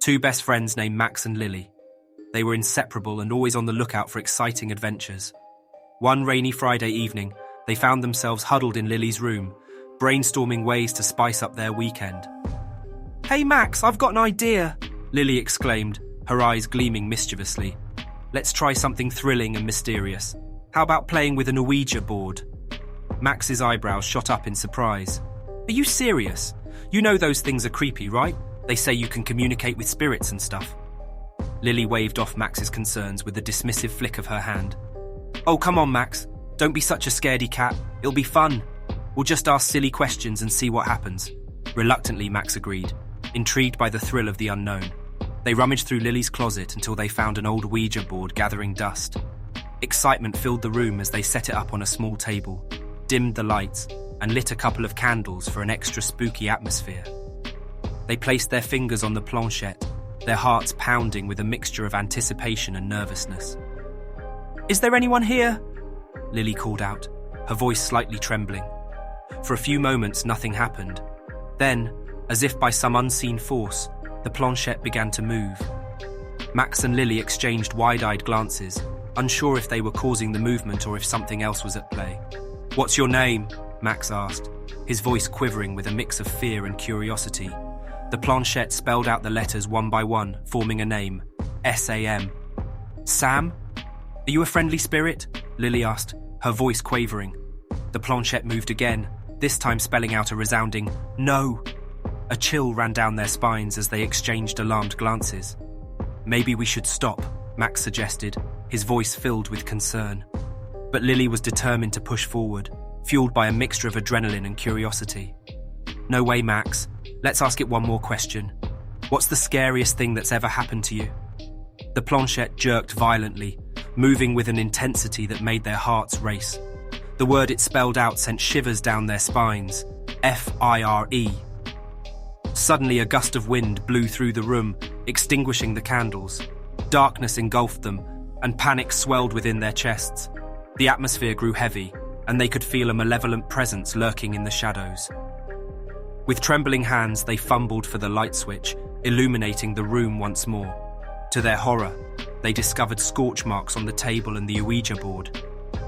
Two best friends named Max and Lily. They were inseparable and always on the lookout for exciting adventures. One rainy Friday evening, they found themselves huddled in Lily's room, brainstorming ways to spice up their weekend. "Hey Max, I've got an idea," Lily exclaimed, her eyes gleaming mischievously. "Let's try something thrilling and mysterious. How about playing with an Ouija board?" Max's eyebrows shot up in surprise. "Are you serious? You know those things are creepy, right? They say you can communicate with spirits and stuff." Lily waved off Max's concerns with a dismissive flick of her hand. "Oh, come on, Max. Don't be such a scaredy cat. It'll be fun. We'll just ask silly questions and see what happens." Reluctantly, Max agreed, intrigued by the thrill of the unknown. They rummaged through Lily's closet until they found an old Ouija board gathering dust. Excitement filled the room as they set it up on a small table, dimmed the lights, and lit a couple of candles for an extra spooky atmosphere. They placed their fingers on the planchette, their hearts pounding with a mixture of anticipation and nervousness. "Is there anyone here?" Lily called out, her voice slightly trembling. For a few moments, nothing happened. Then, as if by some unseen force, the planchette began to move. Max and Lily exchanged wide-eyed glances, unsure if they were causing the movement or if something else was at play. "What's your name?" Max asked, his voice quivering with a mix of fear and curiosity. The planchette spelled out the letters one by one, forming a name, S-A-M. "Sam? Are you a friendly spirit?" Lily asked, her voice quavering. The planchette moved again, this time spelling out a resounding, "No." A chill ran down their spines as they exchanged alarmed glances. "Maybe we should stop," Max suggested, his voice filled with concern. But Lily was determined to push forward, fueled by a mixture of adrenaline and curiosity. "No way, Max. Let's ask it one more question. What's the scariest thing that's ever happened to you?" The planchette jerked violently, moving with an intensity that made their hearts race. The word it spelled out sent shivers down their spines. F-I-R-E. Suddenly, a gust of wind blew through the room, extinguishing the candles. Darkness engulfed them, and panic swelled within their chests. The atmosphere grew heavy, and they could feel a malevolent presence lurking in the shadows. With trembling hands, they fumbled for the light switch, illuminating the room once more. To their horror, they discovered scorch marks on the table and the Ouija board.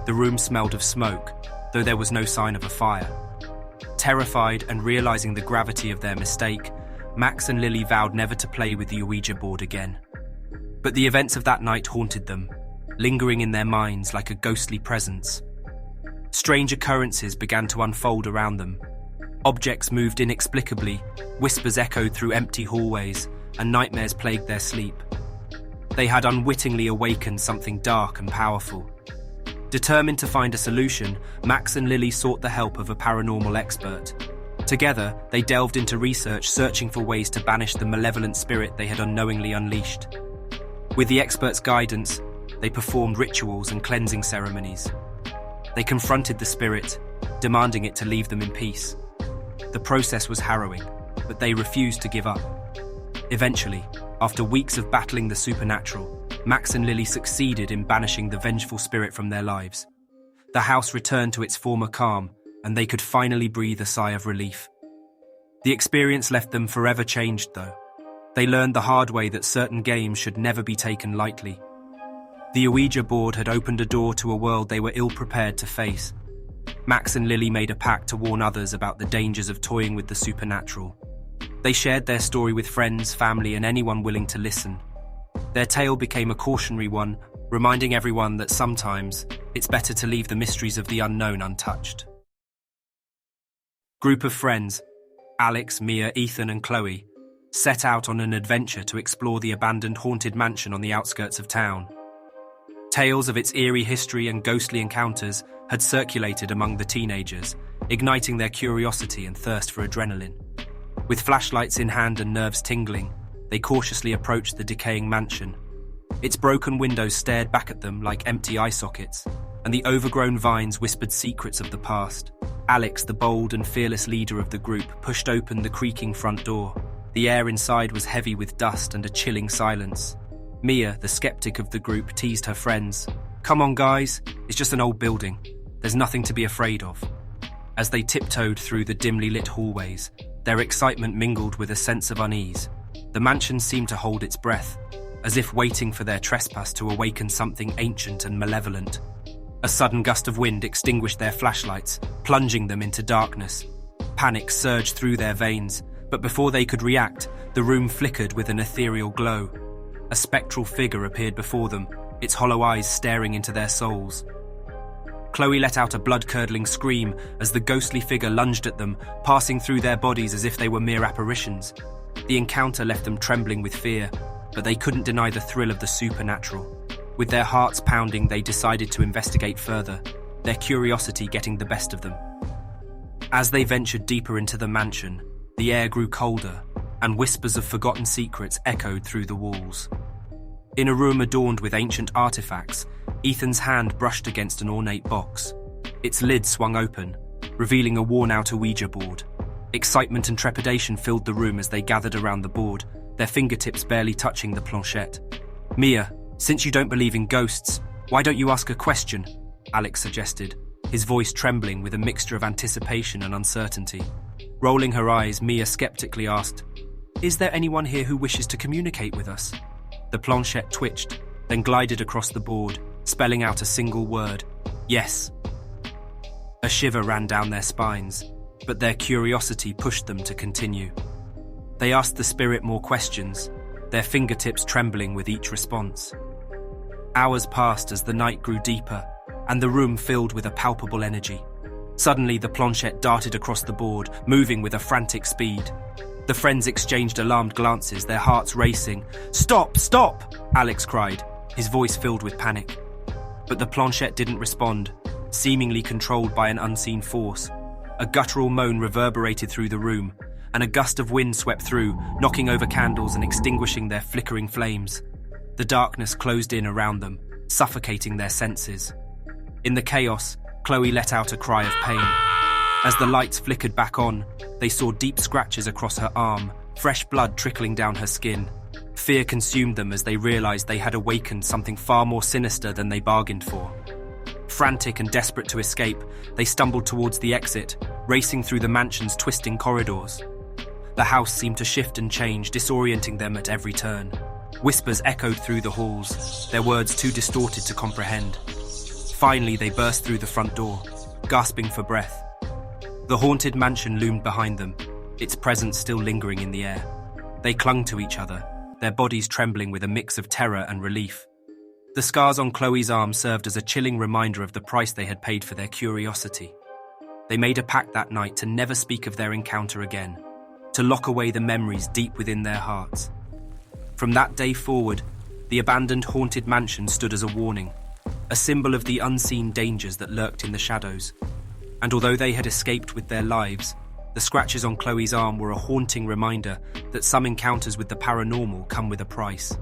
The room smelled of smoke, though there was no sign of a fire. Terrified and realizing the gravity of their mistake, Max and Lily vowed never to play with the Ouija board again. But the events of that night haunted them, lingering in their minds like a ghostly presence. Strange occurrences began to unfold around them. Objects moved inexplicably, whispers echoed through empty hallways, and nightmares plagued their sleep. They had unwittingly awakened something dark and powerful. Determined to find a solution, Max and Lily sought the help of a paranormal expert. Together, they delved into research, searching for ways to banish the malevolent spirit they had unknowingly unleashed. With the expert's guidance, they performed rituals and cleansing ceremonies. They confronted the spirit, demanding it to leave them in peace. The process was harrowing, but they refused to give up. Eventually, after weeks of battling the supernatural, Max and Lily succeeded in banishing the vengeful spirit from their lives. The house returned to its former calm, and they could finally breathe a sigh of relief. The experience left them forever changed, though. They learned the hard way that certain games should never be taken lightly. The Ouija board had opened a door to a world they were ill-prepared to face. Max and Lily made a pact to warn others about the dangers of toying with the supernatural. They shared their story with friends, family, and anyone willing to listen. Their tale became a cautionary one, reminding everyone that sometimes it's better to leave the mysteries of the unknown untouched. Group of friends, Alex, Mia, Ethan, and Chloe, set out on an adventure to explore the abandoned haunted mansion on the outskirts of town. Tales of its eerie history and ghostly encounters had circulated among the teenagers, igniting their curiosity and thirst for adrenaline. With flashlights in hand and nerves tingling, they cautiously approached the decaying mansion. Its broken windows stared back at them like empty eye sockets, and the overgrown vines whispered secrets of the past. Alex, the bold and fearless leader of the group, pushed open the creaking front door. The air inside was heavy with dust and a chilling silence. Mia, the skeptic of the group, teased her friends. "Come on, guys, it's just an old building. There's nothing to be afraid of." As they tiptoed through the dimly lit hallways, their excitement mingled with a sense of unease. The mansion seemed to hold its breath, as if waiting for their trespass to awaken something ancient and malevolent. A sudden gust of wind extinguished their flashlights, plunging them into darkness. Panic surged through their veins, but before they could react, the room flickered with an ethereal glow. A spectral figure appeared before them, its hollow eyes staring into their souls. Chloe let out a blood-curdling scream as the ghostly figure lunged at them, passing through their bodies as if they were mere apparitions. The encounter left them trembling with fear, but they couldn't deny the thrill of the supernatural. With their hearts pounding, they decided to investigate further, their curiosity getting the best of them. As they ventured deeper into the mansion, the air grew colder, and whispers of forgotten secrets echoed through the walls. In a room adorned with ancient artifacts, Ethan's hand brushed against an ornate box. Its lid swung open, revealing a worn-out Ouija board. Excitement and trepidation filled the room as they gathered around the board, their fingertips barely touching the planchette. "Mia, since you don't believe in ghosts, why don't you ask a question?" Alex suggested, his voice trembling with a mixture of anticipation and uncertainty. Rolling her eyes, Mia skeptically asked, "Is there anyone here who wishes to communicate with us?" The planchette twitched, then glided across the board, spelling out a single word: "Yes." A shiver ran down their spines, but their curiosity pushed them to continue. They asked the spirit more questions, their fingertips trembling with each response. Hours passed as the night grew deeper, and the room filled with a palpable energy. Suddenly, the planchette darted across the board, moving with a frantic speed. The friends exchanged alarmed glances, their hearts racing. "Stop! Stop!" Alex cried, his voice filled with panic. But the planchette didn't respond, seemingly controlled by an unseen force. A guttural moan reverberated through the room, and a gust of wind swept through, knocking over candles and extinguishing their flickering flames. The darkness closed in around them, suffocating their senses. In the chaos, Chloe let out a cry of pain. As the lights flickered back on, they saw deep scratches across her arm, fresh blood trickling down her skin. Fear consumed them as they realized they had awakened something far more sinister than they bargained for. Frantic and desperate to escape, they stumbled towards the exit, racing through the mansion's twisting corridors. The house seemed to shift and change, disorienting them at every turn. Whispers echoed through the halls, their words too distorted to comprehend. Finally, they burst through the front door, gasping for breath. The haunted mansion loomed behind them, its presence still lingering in the air. They clung to each other, their bodies trembling with a mix of terror and relief. The scars on Chloe's arm served as a chilling reminder of the price they had paid for their curiosity. They made a pact that night to never speak of their encounter again, to lock away the memories deep within their hearts. From that day forward, the abandoned haunted mansion stood as a warning, a symbol of the unseen dangers that lurked in the shadows. And although they had escaped with their lives, the scratches on Chloe's arm were a haunting reminder that some encounters with the paranormal come with a price.